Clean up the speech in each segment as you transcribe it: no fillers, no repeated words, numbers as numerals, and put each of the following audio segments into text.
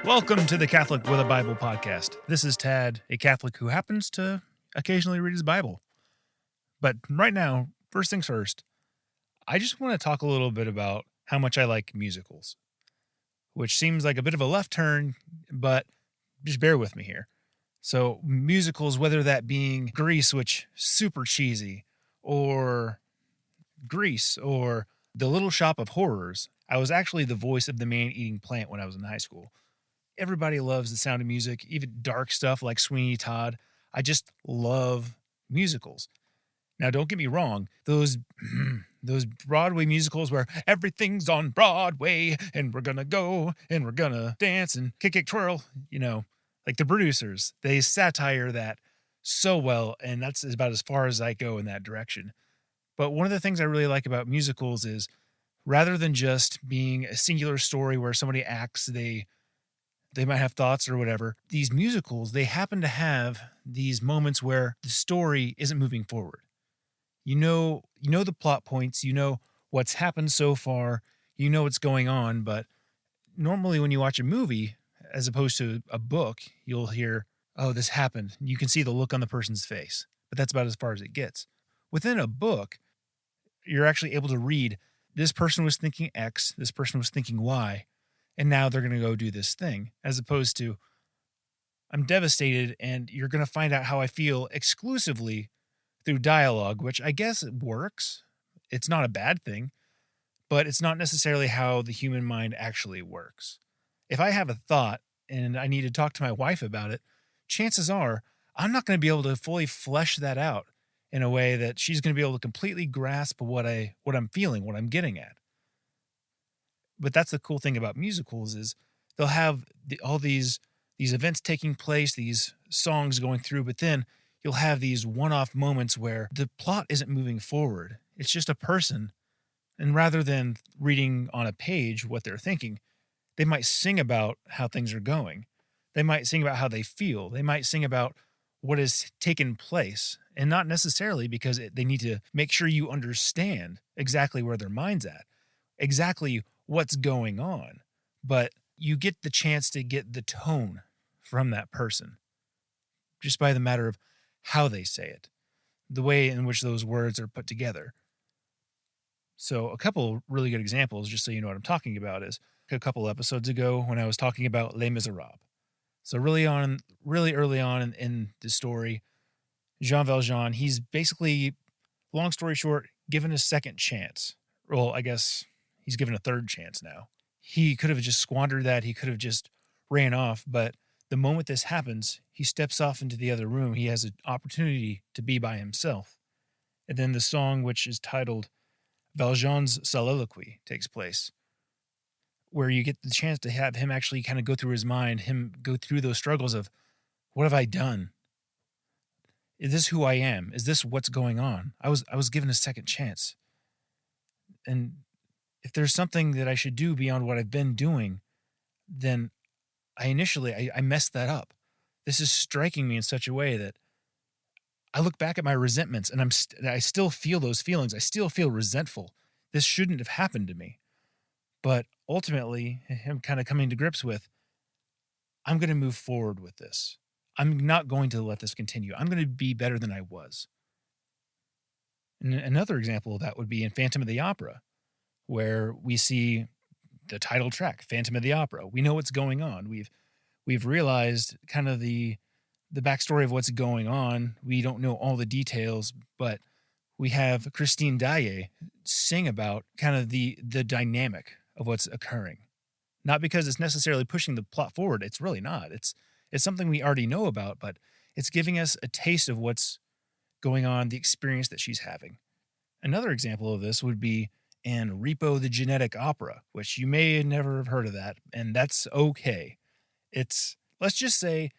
Welcome to the Catholic with a Bible podcast. This is Tad, a Catholic who happens to occasionally read his Bible. But right now, first things first, I just want to talk a little bit about how much I like musicals, which seems like a bit of a left turn, but just bear with me here. So musicals, whether that being Grease, which super cheesy, or Grease, or The Little Shop of Horrors. I was actually the voice of the man-eating plant when I was in high school. Everybody loves The Sound of Music, even dark stuff like Sweeney Todd. I just love musicals. Now, don't get me wrong, those Broadway musicals where everything's on Broadway and we're gonna go and we're gonna dance and kick, twirl, like the producers, they satire that so well, and that's about as far as I go in that direction. But one of the things I really like about musicals is rather than just being a singular story where somebody acts, they might have thoughts or whatever. These musicals, they happen to have these moments where the story isn't moving forward. You know the plot points, you know what's happened so far, you know what's going on, but normally when you watch a movie, as opposed to a book, you'll hear, oh, this happened. You can see the look on the person's face, but that's about as far as it gets. Within a book, you're actually able to read, this person was thinking X, this person was thinking Y, and now they're going to go do this thing, as opposed to, I'm devastated, and you're going to find out how I feel exclusively through dialogue, which I guess it works. It's not a bad thing, but it's not necessarily how the human mind actually works. If I have a thought and I need to talk to my wife about it, chances are I'm not going to be able to fully flesh that out in a way that she's going to be able to completely grasp what I'm feeling, what I'm getting at. But that's the cool thing about musicals is they'll have all these events taking place, these songs going through, but then you'll have these one-off moments where the plot isn't moving forward. It's just a person. And rather than reading on a page what they're thinking, they might sing about how things are going. They might sing about how they feel. They might sing about what has taken place, and not necessarily because they need to make sure you understand exactly where their mind's at, exactly what's going on, but you get the chance to get the tone from that person just by the matter of how they say it, the way in which those words are put together. So a couple really good examples, just so you know what I'm talking about, is a couple episodes ago when I was talking about Les Miserables. So really early on in the story, Jean Valjean, he's basically, long story short, given a second chance. Well, I guess he's given a third chance now. He could have just squandered that. He could have just ran off. But the moment this happens, he steps off into the other room. He has an opportunity to be by himself. And then the song, which is titled Valjean's Soliloquy, takes place, where you get the chance to have him actually kind of go through his mind, him go through those struggles of, what have I done? Is this who I am? Is this what's going on? I was given a second chance. And if there's something that I should do beyond what I've been doing, then I messed that up. This is striking me in such a way that I look back at my resentments and I still feel those feelings. I still feel resentful. This shouldn't have happened to me. But ultimately, him kind of coming to grips with, I'm going to move forward with this. I'm not going to let this continue. I'm going to be better than I was. And another example of that would be in Phantom of the Opera, where we see the title track, Phantom of the Opera. We know what's going on. We've realized kind of the backstory of what's going on. We don't know all the details, but we have Christine Daae sing about kind of the dynamic of what's occurring. Not because it's necessarily pushing the plot forward. It's really not. It's something we already know about, but it's giving us a taste of what's going on, the experience that she's having. Another example of this would be in Repo the Genetic Opera, which you may never have heard of that, and that's okay. Let's just say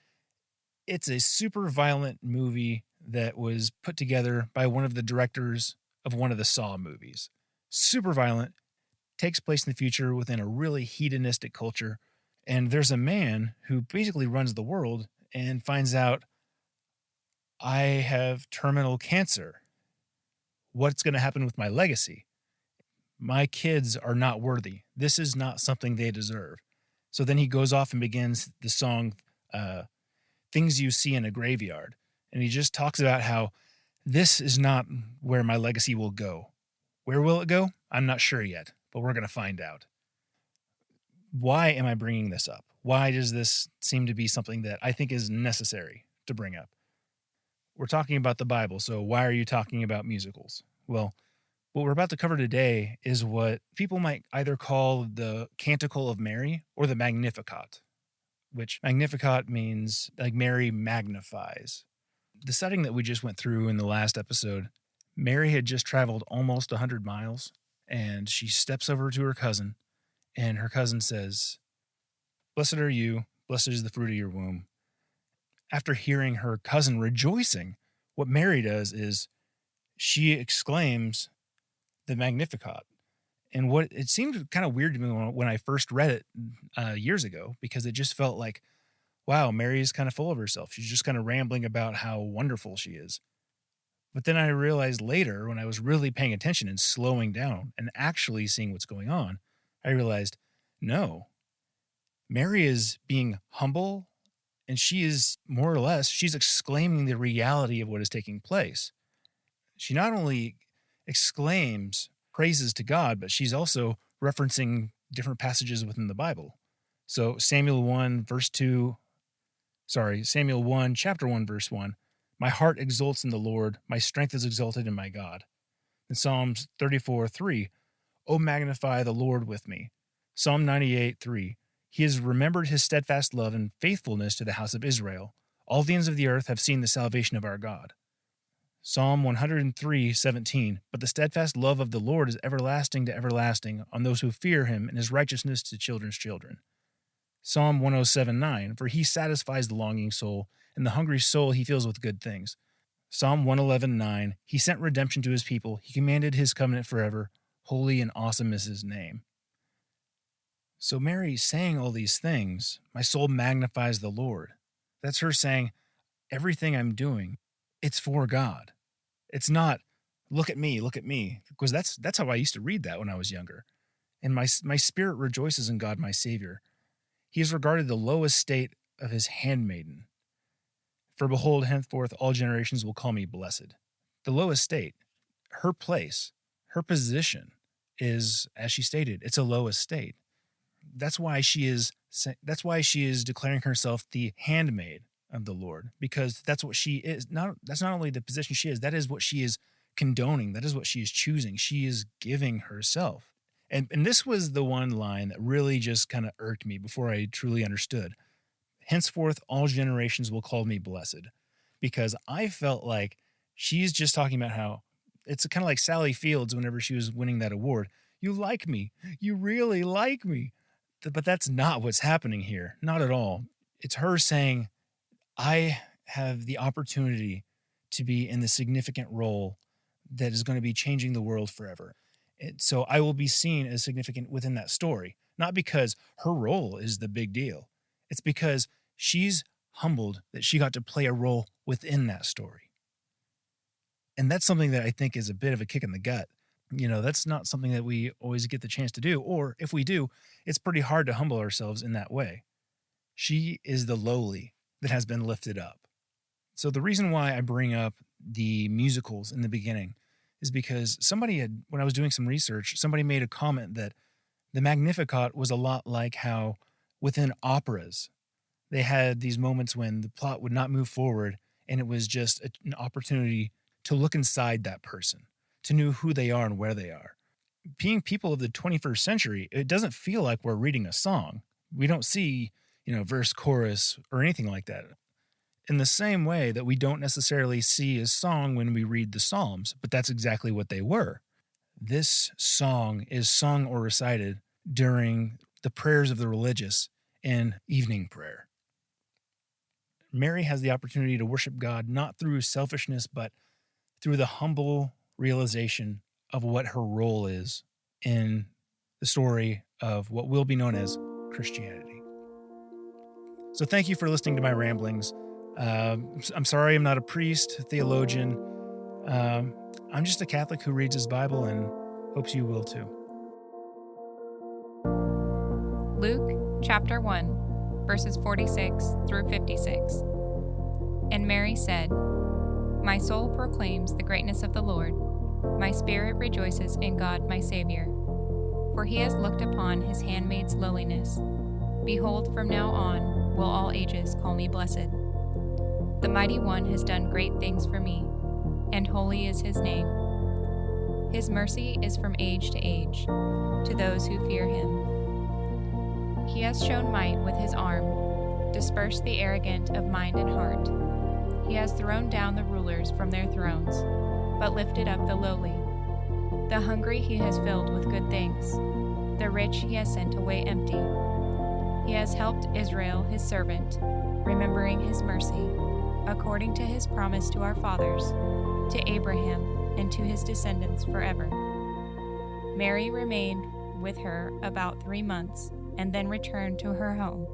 it's a super violent movie that was put together by one of the directors of one of the Saw movies. Super violent, takes place in the future within a really hedonistic culture, and there's a man who basically runs the world and finds out, I have terminal cancer. What's going to happen with my legacy? My kids are not worthy. This is not something they deserve. So then he goes off and begins the song, Things You See in a Graveyard. And he just talks about how this is not where my legacy will go. Where will it go? I'm not sure yet, but we're going to find out. Why am I bringing this up? Why does this seem to be something that I think is necessary to bring up? We're talking about the Bible, so why are you talking about musicals? Well, what we're about to cover today is what people might either call the Canticle of Mary or the Magnificat, which Magnificat means like Mary magnifies. The setting that we just went through in the last episode, Mary had just traveled almost 100 miles, and she steps over to her cousin, and her cousin says, "Blessed are you, blessed is the fruit of your womb." After hearing her cousin rejoicing, what Mary does is she exclaims the Magnificat. And what it seemed kind of weird to me when I first read it years ago, because it just felt like, wow, Mary's kind of full of herself. She's just kind of rambling about how wonderful she is. But then I realized later, when I was really paying attention and slowing down and actually seeing what's going on, I realized, no, Mary is being humble, and she is more or less, she's exclaiming the reality of what is taking place. She not only exclaims praises to God, but she's also referencing different passages within the Bible. So Samuel 1, chapter 1, verse 1, "My heart exults in the Lord, my strength is exalted in my God." In Psalms 34:3, "Oh, magnify the Lord with me." Psalm 98:3, "He has remembered his steadfast love and faithfulness to the house of Israel. All the ends of the earth have seen the salvation of our God." Psalm 103:17, "But the steadfast love of the Lord is everlasting to everlasting on those who fear him, and his righteousness to children's children." Psalm 107:9, "For he satisfies the longing soul, and the hungry soul he fills with good things." Psalm 111:9, "He sent redemption to his people. He commanded his covenant forever. Holy and awesome is his name." So Mary saying all these things, my soul magnifies the Lord. That's her saying, everything I'm doing, it's for God. It's not, look at me, because that's how I used to read that when I was younger. And my spirit rejoices in God, my Savior. He has regarded the lowest state of his handmaiden. For behold, henceforth all generations will call me blessed. The lowest state, her place, her position is, as she stated, it's a lowest state. That's why she is declaring herself the handmaid of the Lord, because that's what she is. That's not only the position she is, that is what she is condoning. That is what she is choosing. She is giving herself. And this was the one line that really just kind of irked me before I truly understood. Henceforth, all generations will call me blessed, because I felt like she's just talking about how it's kind of like Sally Fields whenever she was winning that award. You like me. You really like me. But that's not what's happening here. Not at all. It's her saying, I have the opportunity to be in the significant role that is going to be changing the world forever. And so I will be seen as significant within that story, not because her role is the big deal. It's because she's humbled that she got to play a role within that story. And that's something that I think is a bit of a kick in the gut. You know, that's not something that we always get the chance to do. Or if we do, it's pretty hard to humble ourselves in that way. She is the lowly that has been lifted up. So the reason why I bring up the musicals in the beginning is because when I was doing some research, somebody made a comment that the Magnificat was a lot like how within operas, they had these moments when the plot would not move forward, and it was just an opportunity to look inside that person, to know who they are and where they are. Being people of the 21st century, it doesn't feel like we're reading a song. We don't see, verse, chorus, or anything like that. In the same way that we don't necessarily see a song when we read the Psalms, but that's exactly what they were. This song is sung or recited during the prayers of the religious in evening prayer. Mary has the opportunity to worship God not through selfishness, but through the humble realization of what her role is in the story of what will be known as Christianity. So thank you for listening to my ramblings. I'm sorry I'm not a priest, a theologian. I'm just a Catholic who reads his Bible and hopes you will too. Luke Chapter 1, verses 46 through 56. And Mary said, My soul proclaims the greatness of the Lord. My spirit rejoices in God my Savior. For he has looked upon his handmaid's lowliness. Behold, from now on will all ages call me blessed. The Mighty One has done great things for me, and holy is his name. His mercy is from age to age, to those who fear him. He has shown might with his arm, dispersed the arrogant of mind and heart. He has thrown down the rulers from their thrones, but lifted up the lowly. The hungry he has filled with good things. The rich he has sent away empty. He has helped Israel his servant, remembering his mercy, according to his promise to our fathers, to Abraham and to his descendants forever. Mary remained with her about 3 months, and then returned to her home.